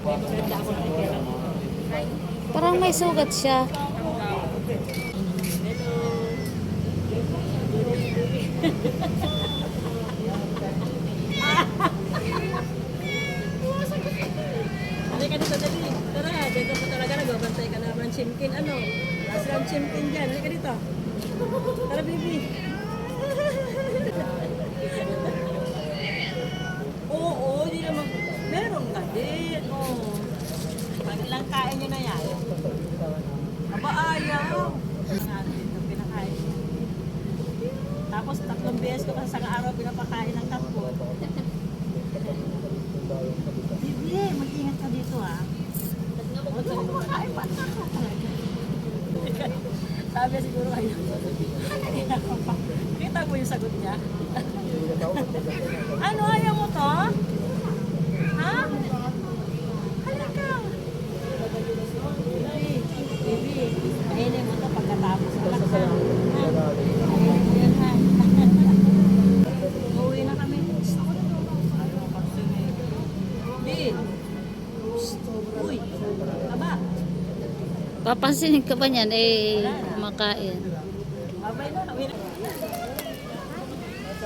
Maganda ako nakikita. Parang may sugat siya. Halika dito, dali. Tara, dito po talaga nagbabantay ka naman. Chimkin, ano? Last round chimkin dyan. Halika dito. Tara, baby. Oo, di naman. Meron ka din. Oo. Pag ilang kain nyo na yan. Aba, ayaw. Dito, pinakain niya. Tapos 3 beses ko kasi sa araw pinapakain ng kapot. Bibi, mag-ingat ka dito ah. Huwag ka kumakain pa na ako. Sabi siguro kayo. Kita mo yung sagot niya? Ano, ayaw mo to? Ha? Halika. Bibi, kainin mo to pagkatapos. Alak ka. Kainin mo yan ha. Uwi na kami. Bibi. Uy. Aba. Papansinin ka ba niyan? Makain. Babay na. Uwi na.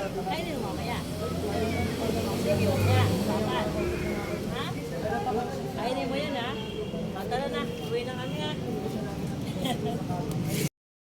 Kainin mo mamaya. Sige mo niya. Sapat. Ha? Kainin mo yan ha. Tara na. Uwi na kami ha.